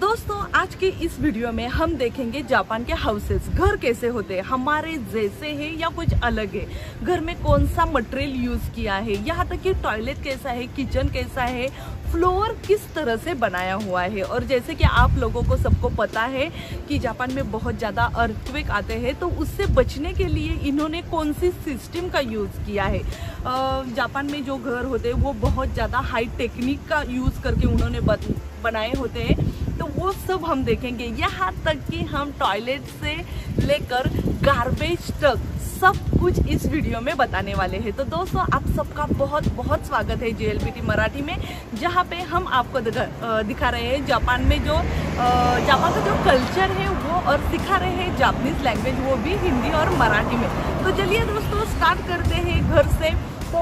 दोस्तों आज के इस वीडियो में हम देखेंगे जापान के हाउसेस, घर कैसे होते हैं, हमारे जैसे हैं या कुछ अलग है, घर में कौन सा मटेरियल यूज किया है, यहाँ तक कि टॉयलेट कैसा है, किचन कैसा है, फ्लोर किस तरह से बनाया हुआ है। और जैसे कि आप लोगों को सबको पता है कि जापान में बहुत ज़्यादा अर्थक्वेक आते हैं, तो उससे बचने के लिए इन्होंने कौन सी सिस्टम का यूज़ किया है। जापान में जो घर होते हैं वो बहुत ज़्यादा हाई टेक्निक का यूज़ करके उन्होंने बनाए होते हैं, तो वो सब हम देखेंगे। यहाँ तक कि हम टॉयलेट से लेकर गार्बेज तक सब कुछ इस वीडियो में बताने वाले हैं। तो दोस्तों आप सबका बहुत बहुत स्वागत है JLPT मराठी में, जहाँ पे हम आपको दिखा रहे हैं जापान में जो जापान का जो कल्चर है वो, और सिखा रहे हैं जापानीज लैंग्वेज, वो भी हिंदी और मराठी में। तो चलिए दोस्तों स्टार्ट करते हैं घर से। तो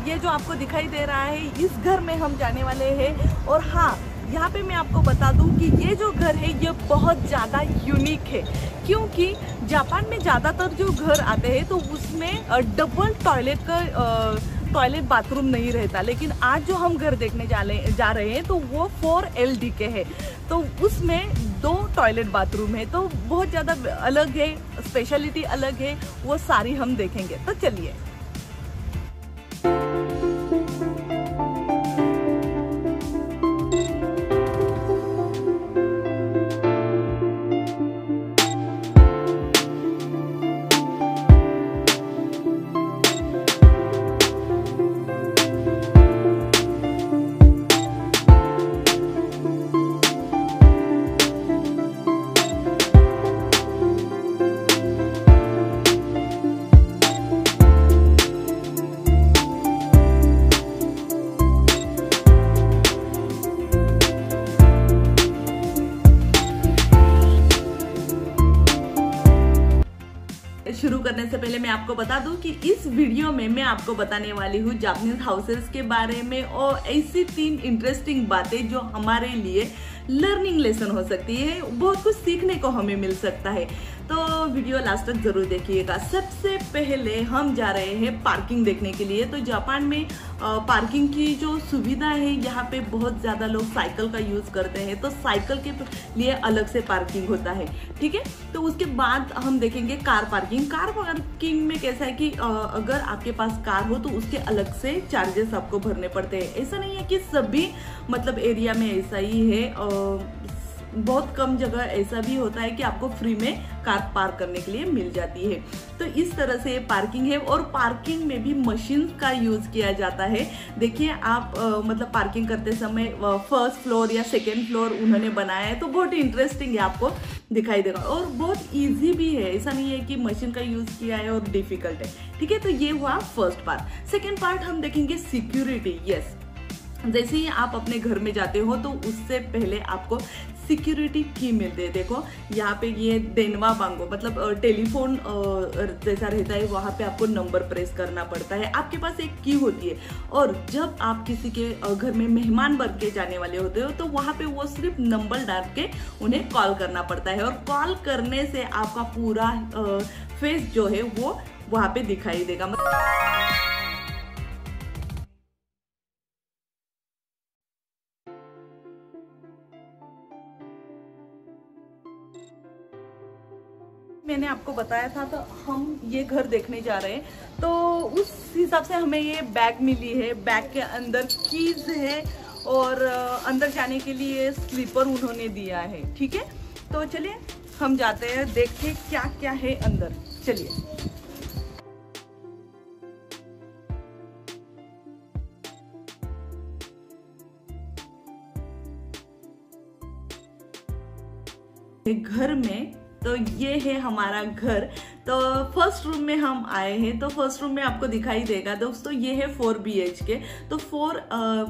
ये जो आपको दिखाई दे रहा है, इस घर में हम जाने वाले हैं। और हाँ, यहाँ पे मैं आपको बता दूं कि ये जो घर है ये बहुत ज़्यादा यूनिक है, क्योंकि जापान में ज़्यादातर जो घर आते हैं तो उसमें डबल टॉयलेट बाथरूम नहीं रहता। लेकिन आज जो हम घर देखने जा रहे हैं तो वो 4LDK है, तो उसमें 2 टॉयलेट बाथरूम है, तो बहुत ज़्यादा अलग है, स्पेशलिटी अलग है, वो सारी हम देखेंगे। तो चलिए। शुरू करने से पहले मैं आपको बता दूं कि इस वीडियो में मैं आपको बताने वाली हूँ जापानीज हाउसेस के बारे में, और ऐसी 3 इंटरेस्टिंग बातें जो हमारे लिए लर्निंग लेसन हो सकती है, बहुत कुछ सीखने को हमें मिल सकता है। तो वीडियो लास्ट तक जरूर देखिएगा। सबसे पहले हम जा रहे हैं पार्किंग देखने के लिए। तो जापान में पार्किंग की जो सुविधा है, यहाँ पे बहुत ज़्यादा लोग साइकिल का यूज़ करते हैं, तो साइकिल के लिए अलग से पार्किंग होता है, ठीक है। तो उसके बाद हम देखेंगे कार पार्किंग। कार पार्किंग में कैसा है कि अगर आपके पास कार हो तो उसके अलग से चार्जेस आपको भरने पड़ते हैं। ऐसा नहीं है कि सभी मतलब एरिया में ऐसा ही है, बहुत कम जगह ऐसा भी होता है कि आपको फ्री में कार पार्क करने के लिए मिल जाती है। तो इस तरह से पार्किंग है, और पार्किंग में भी मशीन का यूज किया जाता है। देखिए आप मतलब पार्किंग करते समय फर्स्ट फ्लोर या सेकेंड फ्लोर उन्होंने बनाया है, तो बहुत इंटरेस्टिंग है, आपको दिखाई देगा, और बहुत ईजी भी है। ऐसा नहीं है कि मशीन का यूज किया है और डिफिकल्ट है, ठीक है। तो ये हुआ फर्स्ट पार्ट। सेकेंड पार्ट हम देखेंगे सिक्योरिटी। यस, जैसे ही आप अपने घर में जाते हो तो उससे पहले आपको सिक्योरिटी की मिलती है। देखो यहाँ पे ये देनवा बांगो मतलब टेलीफोन जैसा रहता है, वहाँ पे आपको नंबर प्रेस करना पड़ता है। आपके पास एक की होती है, और जब आप किसी के घर में मेहमान बन के जाने वाले होते हो तो वहाँ पे वो सिर्फ नंबर डाल के उन्हें कॉल करना पड़ता है, और कॉल करने से आपका पूरा फेस जो है वो वहाँ पे दिखाई देगा। मैंने आपको बताया था, तो हम ये घर देखने जा रहे हैं, तो उस हिसाब से हमें ये बैग मिली है। बैग के अंदर कीज है, और अंदर जाने के लिए स्लीपर उन्होंने दिया है, ठीक है। तो चलिए हम जाते हैं, देखते क्या क्या है अंदर। चलिए। घर में तो ये है हमारा घर। तो फर्स्ट रूम में हम आए हैं, तो फर्स्ट रूम में आपको दिखाई देगा दोस्तों, ये है 4 BHK, तो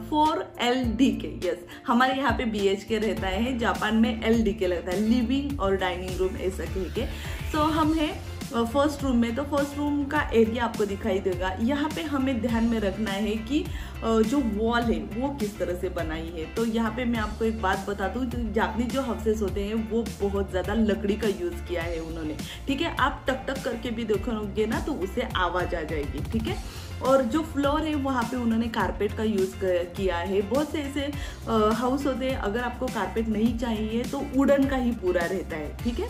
4LDK। यस, हमारे यहाँ पे BHK रहता है, जापान में LDK लगता है, लिविंग और डाइनिंग रूम ऐसा कह के। तो हम है फर्स्ट रूम में। तो फर्स्ट रूम का एरिया आपको दिखाई देगा। यहाँ पे हमें ध्यान में रखना है कि जो वॉल है वो किस तरह से बनाई है। तो यहाँ पे मैं आपको एक बात बता दूँ, जापानीज जो हाउसेस होते हैं वो बहुत ज़्यादा लकड़ी का यूज़ किया है उन्होंने, ठीक है। आप टक टक करके भी देखोगे ना तो उससे आवाज़ आ जाएगी, ठीक है। और जो फ्लोर है वहाँ पे उन्होंने कारपेट का यूज़ किया है। बहुत से ऐसे हाउस होते हैं अगर आपको कारपेट नहीं चाहिए तो वुडन का ही पूरा रहता है, ठीक है।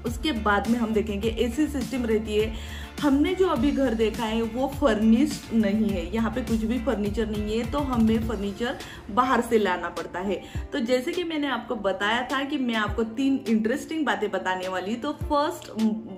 उसके बाद में हम देखेंगे एसी सिस्टम रहती है। हमने जो अभी घर देखा है वो फर्निश्ड नहीं है, यहाँ पे कुछ भी फर्नीचर नहीं है, तो हमें फर्नीचर बाहर से लाना पड़ता है। तो जैसे कि मैंने आपको बताया था कि मैं आपको 3 इंटरेस्टिंग बातें बताने वाली। तो फर्स्ट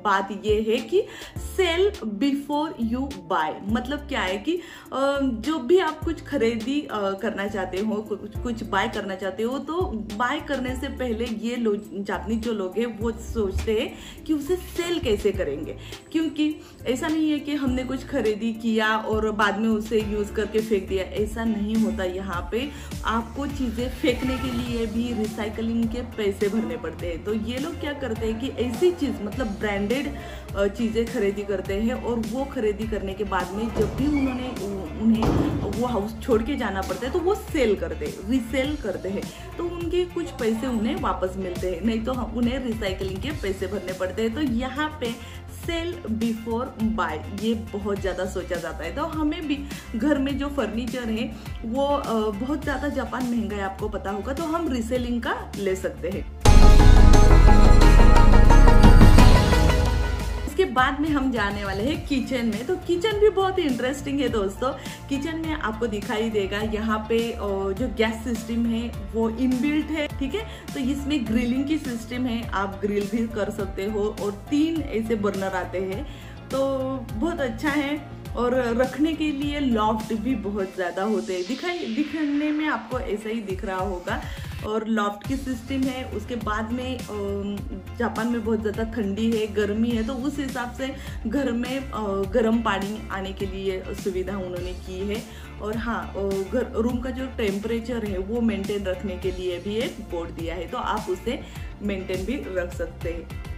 बात ये है कि सेल बिफोर यू बाय। मतलब क्या है कि जो भी आप कुछ खरीदी करना चाहते हो, कुछ बाय करना चाहते हो, तो बाय करने से पहले ये लोग, जापानीज जो लोग हैं, वो सोचते हैं कि उसे सेल कैसे करेंगे। क्योंकि ऐसा नहीं है कि हमने कुछ खरीदी किया और बाद में उसे यूज करके फेंक दिया, ऐसा नहीं होता। यहाँ पे आपको चीजें फेंकने के लिए भी रिसाइकलिंग के पैसे भरने पड़ते हैं। तो ये लोग क्या करते हैं कि ऐसी चीज, मतलब ब्रांडेड चीजें खरीदी करते हैं, और वो खरीदी करने के बाद में जब भी उन्हें वो हाउस छोड़ के जाना पड़ता है तो वो सेल करते हैं, रीसेल करते हैं। तो उनके कुछ पैसे उन्हें वापस मिलते हैं, नहीं तो उन्हें रिसाइकलिंग के पैसे भरने पड़ते हैं। तो यहाँ पे सेल बिफोर बाय ये बहुत ज़्यादा सोचा जाता है। तो हमें भी घर में जो फर्नीचर है वो बहुत ज़्यादा जापान महंगा है, आपको पता होगा, तो हम रीसेलिंग का ले सकते हैं। इसके बाद में हम जाने वाले हैं किचन में। तो किचन भी बहुत ही इंटरेस्टिंग है दोस्तों। किचन में आपको दिखाई देगा यहाँ पे जो गैस सिस्टम है वो इनबिल्ट है, ठीक है। तो इसमें ग्रिलिंग की सिस्टम है, आप ग्रिल भी कर सकते हो, और 3 ऐसे बर्नर आते हैं, तो बहुत अच्छा है। और रखने के लिए लॉफ्ट भी बहुत ज़्यादा होते हैं, दिखने में आपको ऐसा ही दिख रहा होगा। और लॉफ्ट की सिस्टम है। उसके बाद में जापान में बहुत ज़्यादा ठंडी है, गर्मी है, तो उस हिसाब से घर में गर्म पानी आने के लिए सुविधा उन्होंने की है। और हाँ, रूम का जो टेम्परेचर है वो मेंटेन रखने के लिए भी एक बोर्ड दिया है, तो आप उसे मेंटेन भी रख सकते हैं।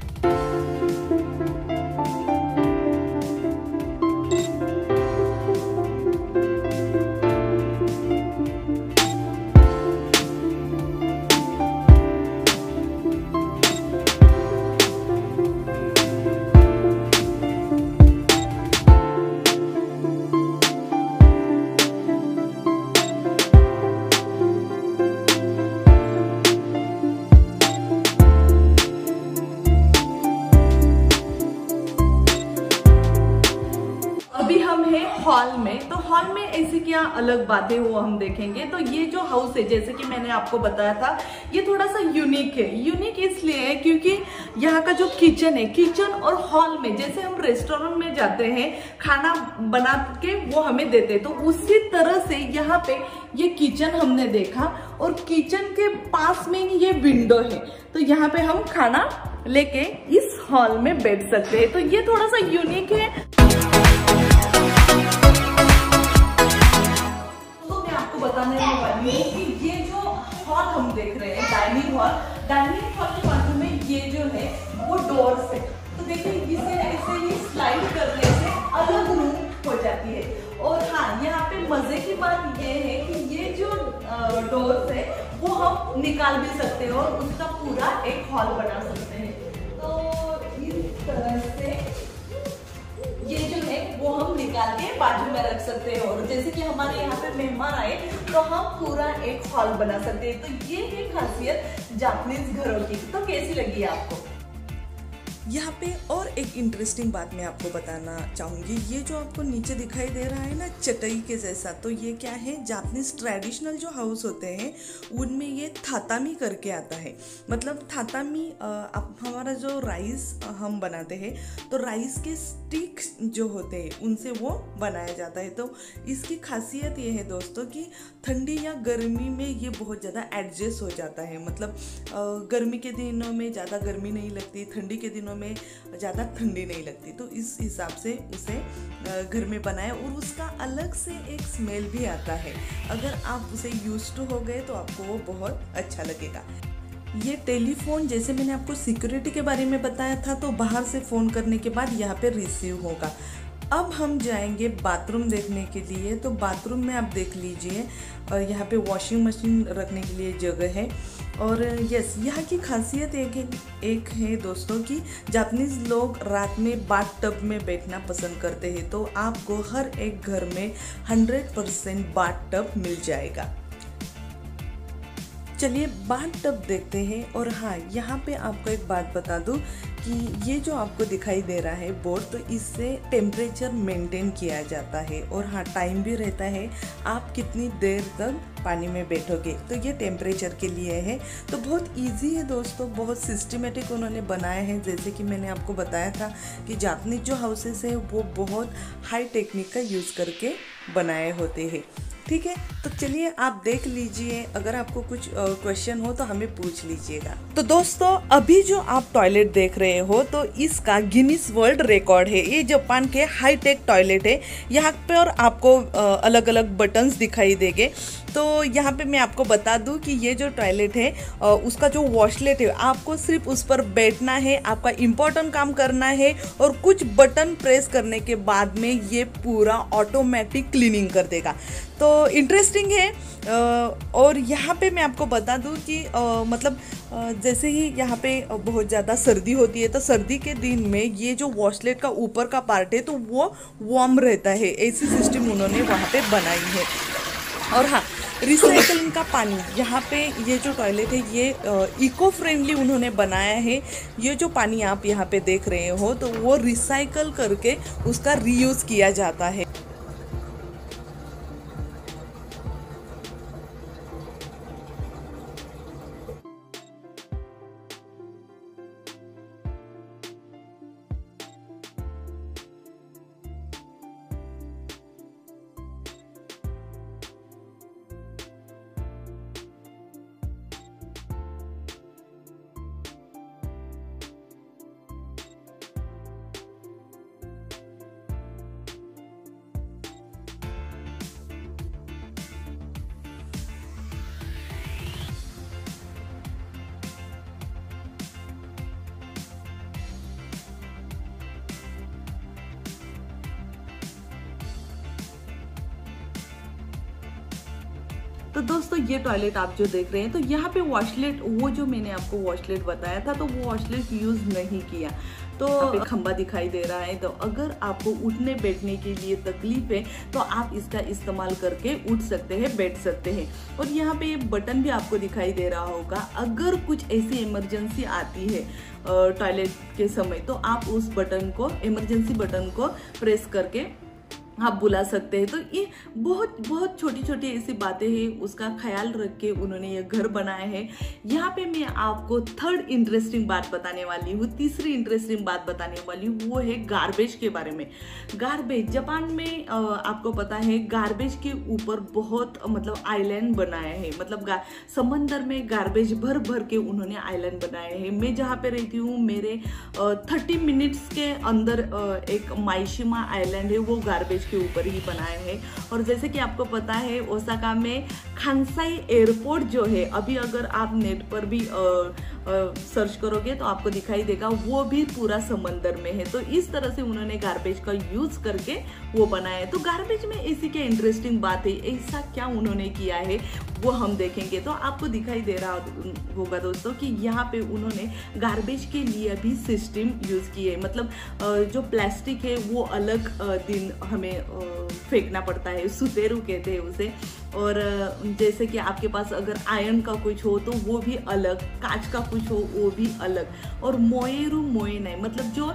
हॉल में, तो हॉल में ऐसी क्या अलग बातें वो हम देखेंगे। तो ये जो हाउस है, जैसे कि मैंने आपको बताया था, ये थोड़ा सा यूनिक है। यूनिक इसलिए है क्योंकि यहाँ का जो किचन है, किचन और हॉल में जैसे हम रेस्टोरेंट में जाते हैं खाना बना के वो हमें देते हैं, तो उसी तरह से यहाँ पे ये किचन हमने देखा, और किचन के पास में ही ये विंडो है, तो यहाँ पे हम खाना लेके इस हॉल में बैठ सकते हैं। तो ये थोड़ा सा यूनिक है। बताने वाली हूँ कि ये जो हॉल हम देख रहे हैं, डाइनिंग हॉल के बाजू में ये जो है वो डोर्स है। तो देखिए इसे ऐसे ही स्लाइड करने से अलग रूम हो जाती है। और हाँ, यहाँ पे मजे की बात ये है कि ये जो डोर्स है वो हम निकाल भी सकते हैं और उसका पूरा एक हॉल बना सकते हैं। तो इस तरह से ये जो है वो हम निकाल के बाजू में रख सकते हैं, और जैसे कि हमारे यहाँ पे मेहमान आए तो हम पूरा एक हॉल बना सकते हैं। तो ये है खासियत जापानीज घरों की। तो कैसी लगी आपको? यहाँ पे और एक इंटरेस्टिंग बात मैं आपको बताना चाहूँगी। ये जो आपको नीचे दिखाई दे रहा है ना चटाई के जैसा, तो ये क्या है, जापानीज ट्रेडिशनल जो हाउस होते हैं उनमें ये थातामी करके आता है। मतलब थातामी हमारा जो राइस हम बनाते हैं तो राइस के स्टिक्स जो होते हैं उनसे वो बनाया जाता है। तो इसकी खासियत ये है दोस्तों कि ठंडी या गर्मी में ये बहुत ज़्यादा एडजस्ट हो जाता है। मतलब गर्मी के दिनों में ज़्यादा गर्मी नहीं लगती, ठंडी के दिनों में ज़्यादा ठंडी नहीं लगती, तो इस हिसाब से उसे घर में बनाए, और उसका अलग से एक स्मेल भी आता है। अगर आप उसे यूज्ड टू हो गए तो आपको वो बहुत अच्छा लगेगा। ये टेलीफोन, जैसे मैंने आपको सिक्योरिटी के बारे में बताया था, तो बाहर से फ़ोन करने के बाद यहाँ पे रिसीव होगा। अब हम जाएंगे बाथरूम देखने के लिए। तो बाथरूम में आप देख लीजिए, यहाँ पे वॉशिंग मशीन रखने के लिए जगह है, और यस, यहाँ की खासियत एक है दोस्तों कि जापानीज़ लोग रात में बाथ टब में बैठना पसंद करते हैं। तो आपको हर एक घर में 100% बाथ टब मिल जाएगा। चलिए बाथ टब देखते हैं। और हाँ, यहाँ पे आपको एक बात बता दूँ कि ये जो आपको दिखाई दे रहा है बोर्ड, तो इससे टेम्परेचर मेंटेन किया जाता है। और हाँ, टाइम भी रहता है आप कितनी देर तक पानी में बैठोगे, तो ये टेम्परेचर के लिए है। तो बहुत इजी है दोस्तों, बहुत सिस्टमेटिक उन्होंने बनाया है। जैसे कि मैंने आपको बताया था कि जापानीज जो हाउसेस है वो बहुत हाई टेक्निक का यूज़ करके बनाए होते हैं। ठीक है, तो चलिए आप देख लीजिए, अगर आपको कुछ क्वेश्चन हो तो हमें पूछ लीजिएगा। तो दोस्तों अभी जो आप टॉयलेट देख रहे हो तो इसका गिनीज वर्ल्ड रिकॉर्ड है। ये जापान के हाई टेक टॉयलेट है। यहाँ पर आपको अलग अलग बटन्स दिखाई देंगे। तो यहाँ पे मैं आपको बता दूँ कि ये जो टॉयलेट है उसका जो वॉशलेट है, आपको सिर्फ उस पर बैठना है, आपका इम्पोर्टेंट काम करना है और कुछ बटन प्रेस करने के बाद में ये पूरा ऑटोमेटिक क्लीनिंग कर देगा। तो इंटरेस्टिंग है। और यहाँ पे मैं आपको बता दूँ कि मतलब जैसे ही यहाँ पे बहुत ज़्यादा सर्दी होती है तो सर्दी के दिन में ये जो वॉशलेट का ऊपर का पार्ट है तो वो वार्म रहता है। ऐसी सिस्टम उन्होंने वहाँ पे बनाई है। और हाँ, रिसाइकलिंग का पानी, यहाँ पे ये जो टॉयलेट है ये इको फ्रेंडली उन्होंने बनाया है। ये जो पानी आप यहाँ पे देख रहे हो तो वो रिसाइकल करके उसका रीयूज़ किया जाता है। तो दोस्तों ये टॉयलेट आप जो देख रहे हैं तो यहाँ पे वॉशलेट, वो जो मैंने आपको वॉशलेट बताया था तो वो वॉशलेट यूज़ नहीं किया। तो खंबा दिखाई दे रहा है, तो अगर आपको उठने बैठने के लिए तकलीफ है तो आप इसका इस्तेमाल करके उठ सकते हैं, बैठ सकते हैं। और यहाँ पे ये बटन भी आपको दिखाई दे रहा होगा। अगर कुछ ऐसी इमरजेंसी आती है टॉयलेट के समय तो आप उस बटन को, इमरजेंसी बटन को प्रेस करके आप बुला सकते हैं। तो ये बहुत बहुत छोटी छोटी ऐसी बातें हैं, उसका ख्याल रख के उन्होंने ये घर बनाया है। यहाँ पे मैं आपको थर्ड इंटरेस्टिंग बात बताने वाली हूँ, तीसरी इंटरेस्टिंग बात बताने वाली हूँ, वो है गार्बेज के बारे में। गार्बेज, जापान में आपको पता है गार्बेज के ऊपर बहुत मतलब आइलैंड बनाया है, मतलब समंदर में गार्बेज भर भर के उन्होंने आइलैंड बनाए हैं। मैं जहाँ पे रहती हूँ मेरे 30 मिनट्स के अंदर एक माइशिमा आइलैंड है, वो गार्बेज के ऊपर ही बनाए हैं। और जैसे कि आपको पता है ओसाका में खानसाई एयरपोर्ट जो है, अभी अगर आप नेट पर भी सर्च करोगे तो आपको दिखाई देगा, वो भी पूरा समंदर में है। तो इस तरह से उन्होंने गार्बेज का यूज करके वो बनाया है। तो गार्बेज में ऐसी क्या इंटरेस्टिंग बात है, ऐसा क्या उन्होंने किया है वो हम देखेंगे। तो आपको दिखाई दे रहा होगा दोस्तों कि यहाँ पे उन्होंने गार्बेज के लिए भी सिस्टम यूज की है। मतलब जो प्लास्टिक है वो अलग दिन हमें फेंकना पड़ता है, सुतेरू कहते हैं उसे। और जैसे कि आपके पास अगर आयरन का कुछ हो तो वो भी अलग, कांच का कुछ हो वो भी अलग, और मोएरू मोएनाई मतलब जो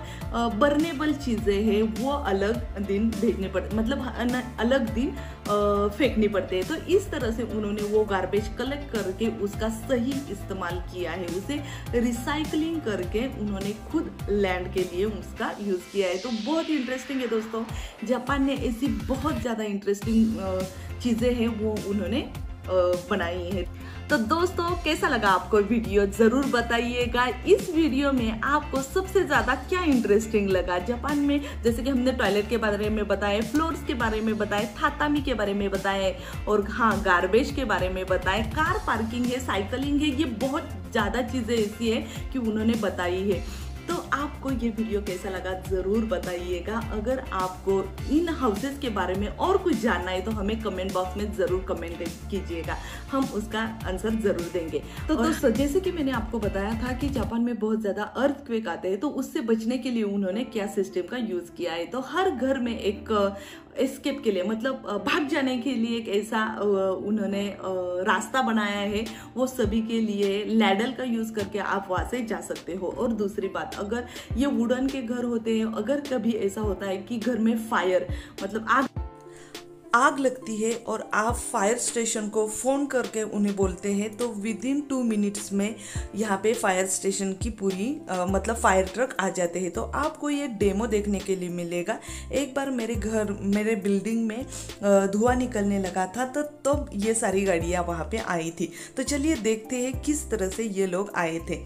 बर्नेबल चीज़ें हैं वो अलग दिन भेजने पड़ते, मतलब अलग दिन फेंकनी पड़ते हैं। तो इस तरह से उन्होंने वो गार्बेज कलेक्ट करके उसका सही इस्तेमाल किया है, उसे रिसाइकलिंग करके उन्होंने खुद लैंड के लिए उसका यूज़ किया है। तो बहुत ही इंटरेस्टिंग है दोस्तों, जापान ने ऐसी बहुत ज़्यादा इंटरेस्टिंग चीज़ें हैं वो उन्होंने बनाई है। तो दोस्तों कैसा लगा आपको वीडियो, जरूर बताइएगा। इस वीडियो में आपको सबसे ज्यादा क्या इंटरेस्टिंग लगा जापान में? जैसे कि हमने टॉयलेट के बारे में बताए, फ्लोर्स के बारे में बताए, थातामी के बारे में बताए, और हाँ गार्बेज के बारे में बताए, कार पार्किंग है, साइकिलिंग है, ये बहुत ज्यादा चीजें ऐसी है कि उन्होंने बताई है। तो आपको ये वीडियो कैसा लगा ज़रूर बताइएगा। अगर आपको इन हाउसेस के बारे में और कुछ जानना है तो हमें कमेंट बॉक्स में ज़रूर कमेंट कीजिएगा, हम उसका आंसर ज़रूर देंगे। तो दोस्तों, जैसे कि मैंने आपको बताया था कि जापान में बहुत ज़्यादा अर्थक्वेक आते हैं, तो उससे बचने के लिए उन्होंने क्या सिस्टम का यूज़ किया है। तो हर घर में एक एस्केप के लिए, मतलब भाग जाने के लिए एक ऐसा उन्होंने रास्ता बनाया है। वो सभी के लिए लैडर का यूज करके आप वहां से जा सकते हो। और दूसरी बात, अगर ये वुडन के घर होते हैं, अगर कभी ऐसा होता है कि घर में फायर, मतलब आग लगती है और आप फायर स्टेशन को फ़ोन करके उन्हें बोलते हैं, तो विदिन 2 मिनट्स में यहाँ पे फायर स्टेशन की पूरी मतलब फायर ट्रक आ जाते हैं। तो आपको ये डेमो देखने के लिए मिलेगा। एक बार मेरे बिल्डिंग में धुआं निकलने लगा था, तो तब ये सारी गाड़ियाँ वहाँ पे आई थी। तो चलिए देखते हैं किस तरह से ये लोग आए थे।